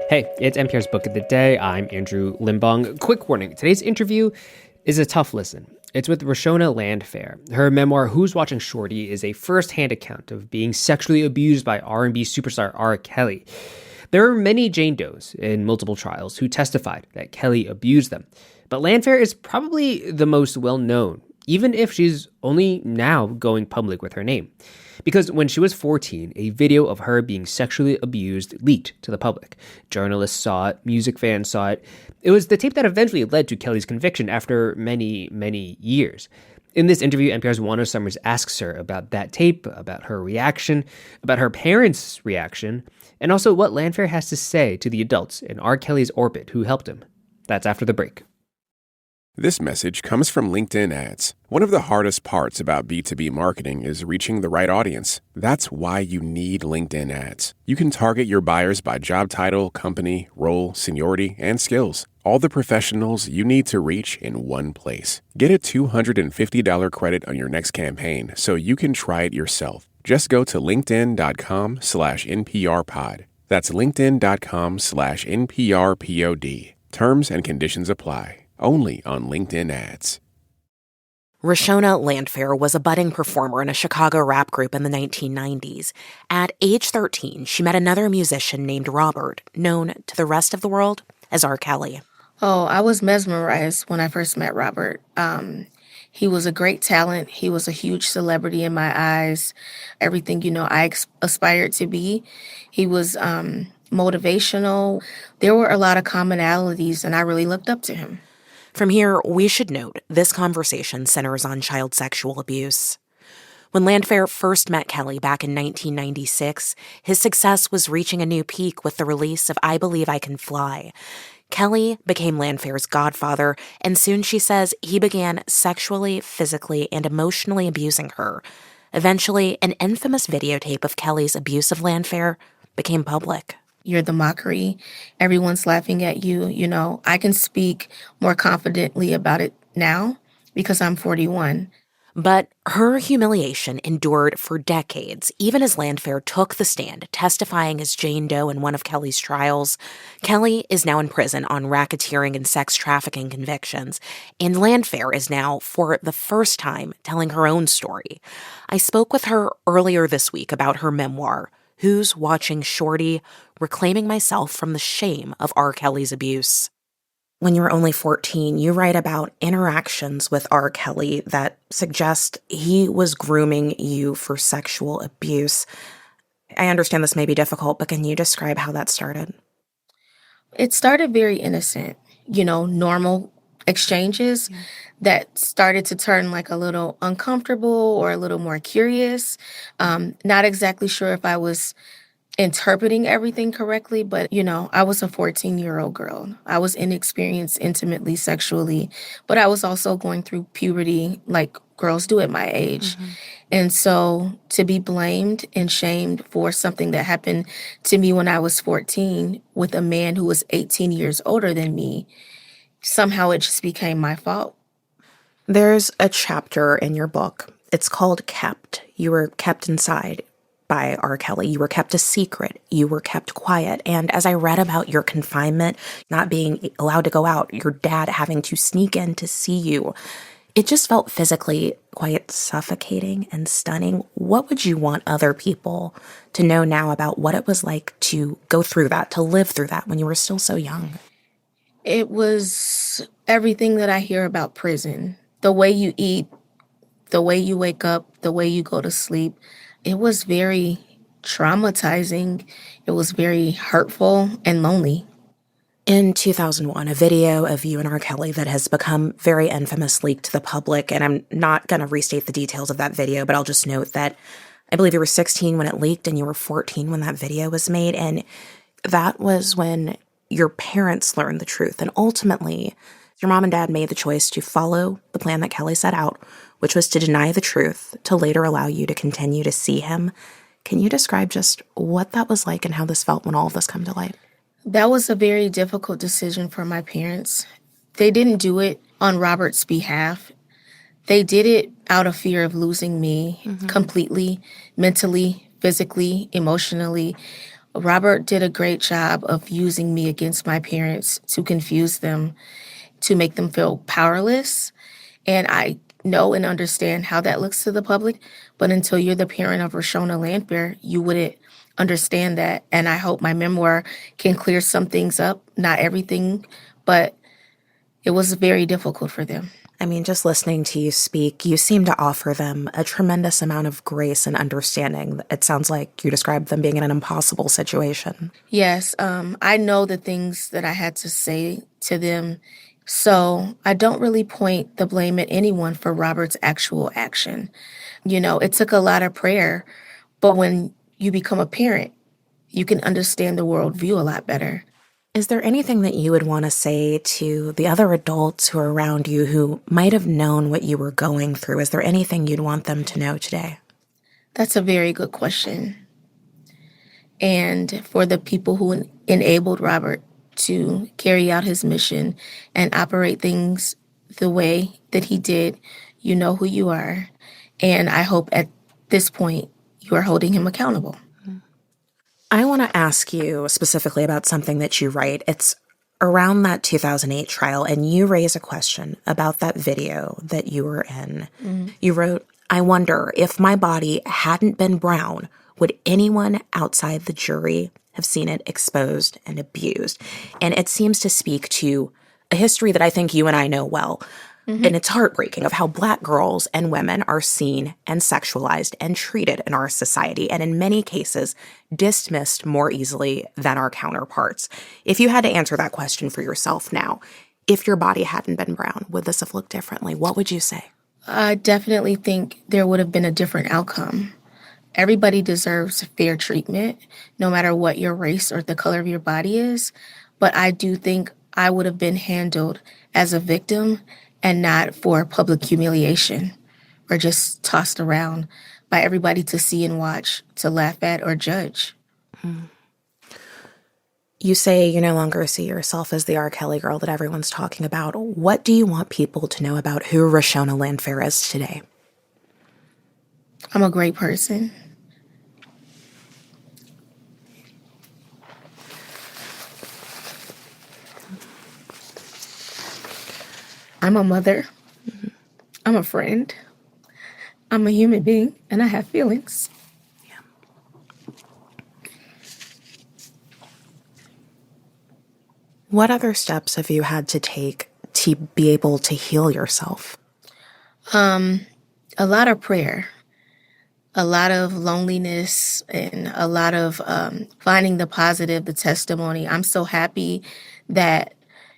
Hey, it's NPR's Book of the Day. I'm Andrew Limbong. Quick warning, today's interview is a tough listen. It's with Reshona Landfair. Her memoir, Who's Watching Shorty, is a first-hand account of being sexually abused by R&B superstar R. Kelly. There are many Jane Does in multiple trials who testified that Kelly abused them. But Landfair is probably the most well-known, even if she's only now going public with her name. Because when she was 14, a video of her being sexually abused leaked to the public. Journalists saw it, music fans saw it. It was the tape that eventually led to Kelly's conviction after many, many years. In this interview, NPR's Juana Summers asks her about that tape, about her reaction, about her parents' reaction, and also what Landfair has to say to the adults in R. Kelly's orbit who helped him. That's after the break. This message comes from LinkedIn ads. One of the hardest parts about B2B marketing is reaching the right audience. That's why you need LinkedIn ads. You can target your buyers by job title, company, role, seniority, and skills. All the professionals you need to reach in one place. Get a $250 credit on your next campaign so you can try it yourself. Just go to linkedin.com/NPRpod. That's linkedin.com/NPRpod. Terms and conditions apply. Only on LinkedIn ads. Reshona Landfair was a budding performer in a Chicago rap group in the 1990s. At age 13, she met another musician named Robert, known to the rest of the world as R. Kelly. Oh, I was mesmerized when I first met Robert. He was a great talent. He was a huge celebrity in my eyes. Everything, I aspired to be. He was motivational. There were a lot of commonalities, and I really looked up to him. From here, we should note this conversation centers on child sexual abuse. When Landfair first met Kelly back in 1996, his success was reaching a new peak with the release of I Believe I Can Fly. Kelly became Landfair's godfather, and soon, she says, he began sexually, physically, and emotionally abusing her. Eventually, an infamous videotape of Kelly's abuse of Landfair became public. You're the mockery. Everyone's laughing at you. I can speak more confidently about it now because I'm 41. But her humiliation endured for decades, even as Landfair took the stand, testifying as Jane Doe in one of Kelly's trials. Kelly is now in prison on racketeering and sex trafficking convictions, and Landfair is now, for the first time, telling her own story. I spoke with her earlier this week about her memoir, Who's Watching Shorty? Reclaiming Myself from the Shame of R. Kelly's Abuse. When you were only 14, you write about interactions with R. Kelly that suggest he was grooming you for sexual abuse. I understand this may be difficult, but can you describe how that started? It started very innocent, normal exchanges that started to turn like a little uncomfortable or a little more curious. Not exactly sure if I was interpreting everything correctly, but, I was a 14-year-old girl. I was inexperienced intimately sexually, but I was also going through puberty like girls do at my age. Mm-hmm. And so to be blamed and shamed for something that happened to me when I was 14 with a man who was 18 years older than me, somehow it just became my fault. There's a chapter in your book. It's called Kept. You were kept inside by R. Kelly. You were kept a secret. You were kept quiet. And as I read about your confinement, not being allowed to go out, your dad having to sneak in to see you, it just felt physically quite suffocating and stunning. What would you want other people to know now about what it was like to go through that, to live through that when you were still so young? It was everything that I hear about prison. The way you eat, the way you wake up, the way you go to sleep. It was very traumatizing. It was very hurtful and lonely. In 2001, a video of you and R. Kelly that has become very infamous leaked to the public, and I'm not going to restate the details of that video, but I'll just note that I believe you were 16 when it leaked and you were 14 when that video was made, and that was when your parents learned the truth, and ultimately, your mom and dad made the choice to follow the plan that Kelly set out, which was to deny the truth, to later allow you to continue to see him. Can you describe just what that was like and how this felt when all of this came to light? That was a very difficult decision for my parents. They didn't do it on Robert's behalf. They did it out of fear of losing me completely, mentally, physically, emotionally. Robert did a great job of using me against my parents to confuse them, to make them feel powerless. And I know and understand how that looks to the public, but until you're the parent of Reshona Landfair, you wouldn't understand that. And I hope my memoir can clear some things up, not everything, but it was very difficult for them. I mean, just listening to you speak, you seem to offer them a tremendous amount of grace and understanding. It sounds like you described them being in an impossible situation. Yes, I know the things that I had to say to them. So I don't really point the blame at anyone for Robert's actual action. It took a lot of prayer, but when you become a parent, you can understand the worldview a lot better. Is there anything that you would want to say to the other adults who are around you who might have known what you were going through? Is there anything you'd want them to know today? That's a very good question. And for the people who enabled Robert to carry out his mission and operate things the way that he did, you know who you are. And I hope at this point you are holding him accountable. I want to ask you specifically about something that you write. It's around that 2008 trial, and you raise a question about that video that you were in. You wrote, "I wonder if my body hadn't been brown, would anyone outside the jury have seen it exposed and abused?" And it seems to speak to a history that I think you and I know well. And it's heartbreaking of how Black girls and women are seen and sexualized and treated in our society, and in many cases, dismissed more easily than our counterparts. If you had to answer that question for yourself now, if your body hadn't been brown, would this have looked differently? What would you say? I definitely think there would have been a different outcome. Everybody deserves fair treatment, no matter what your race or the color of your body is. But I do think I would have been handled as a victim and not for public humiliation or just tossed around by everybody to see and watch, to laugh at or judge. You say you no longer see yourself as the R. Kelly girl that everyone's talking about. What do you want people to know about who Reshona Landfair is today? I'm a great person. I'm a mother. I'm a friend. I'm a human being, and I have feelings. What other steps have you had to take to be able to heal yourself? A lot of prayer, a lot of loneliness, and a lot of finding the positive, the testimony. I'm so happy that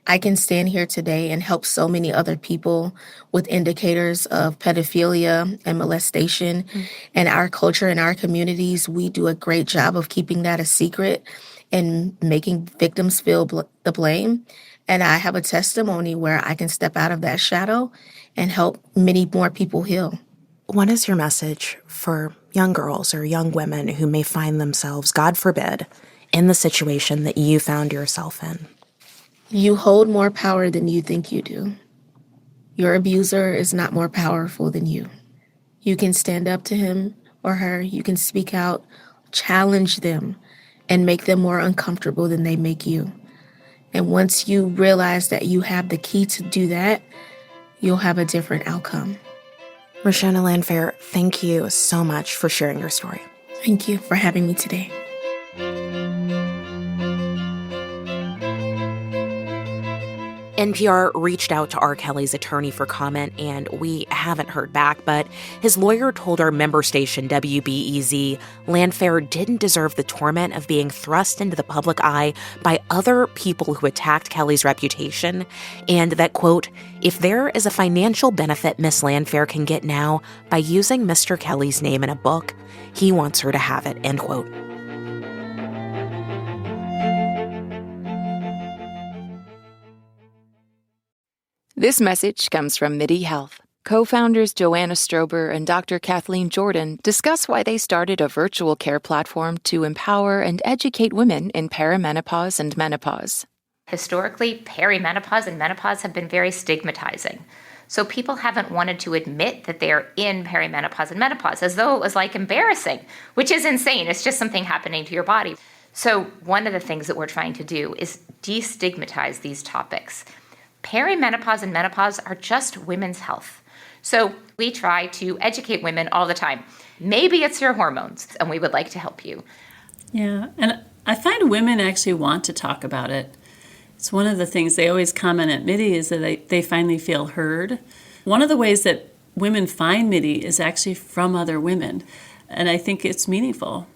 I can stand here today and help so many other people with indicators of pedophilia and molestation. And our culture and our communities, we do a great job of keeping that a secret and making victims feel the blame. And I have a testimony where I can step out of that shadow and help many more people heal. What is your message for young girls or young women who may find themselves, God forbid, in the situation that you found yourself in? You hold more power than you think you do. Your abuser is not more powerful than you. You can stand up to him or her. You can speak out, challenge them, and make them more uncomfortable than they make you. And once you realize that you have the key to do that, you'll have a different outcome. Reshona Landfair, thank you so much for sharing your story. Thank you for having me today. NPR reached out to R. Kelly's attorney for comment, and we haven't heard back, but his lawyer told our member station WBEZ Landfair didn't deserve the torment of being thrust into the public eye by other people who attacked Kelly's reputation, and that, quote, if there is a financial benefit Miss Landfair can get now by using Mr. Kelly's name in a book, he wants her to have it, end quote. This message comes from MIDI Health. Co-founders Joanna Strober and Dr. Kathleen Jordan discuss why they started a virtual care platform to empower and educate women in perimenopause and menopause. Historically, perimenopause and menopause have been very stigmatizing. So people haven't wanted to admit that they're in perimenopause and menopause, as though it was like embarrassing, which is insane. It's just something happening to your body. So one of the things that we're trying to do is destigmatize these topics. Perimenopause and menopause are just women's health. So we try to educate women all the time. Maybe it's your hormones, and we would like to help you. Yeah, and I find women actually want to talk about it. It's one of the things they always comment at MIDI is that they finally feel heard. One of the ways that women find MIDI is actually from other women, and I think it's meaningful.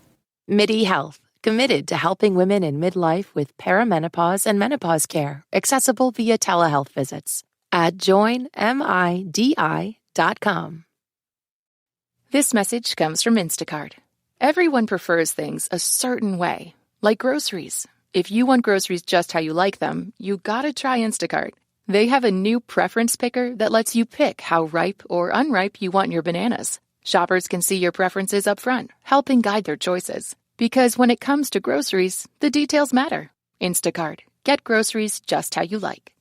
MIDI Health, committed to helping women in midlife with perimenopause and menopause care, accessible via telehealth visits at joinmidi.com. This message comes from Instacart. Everyone prefers things a certain way, like groceries. If you want groceries just how you like them, you gotta try Instacart. They have a new preference picker that lets you pick how ripe or unripe you want your bananas. Shoppers can see your preferences up front, helping guide their choices. Because when it comes to groceries, the details matter. Instacart. Get groceries just how you like.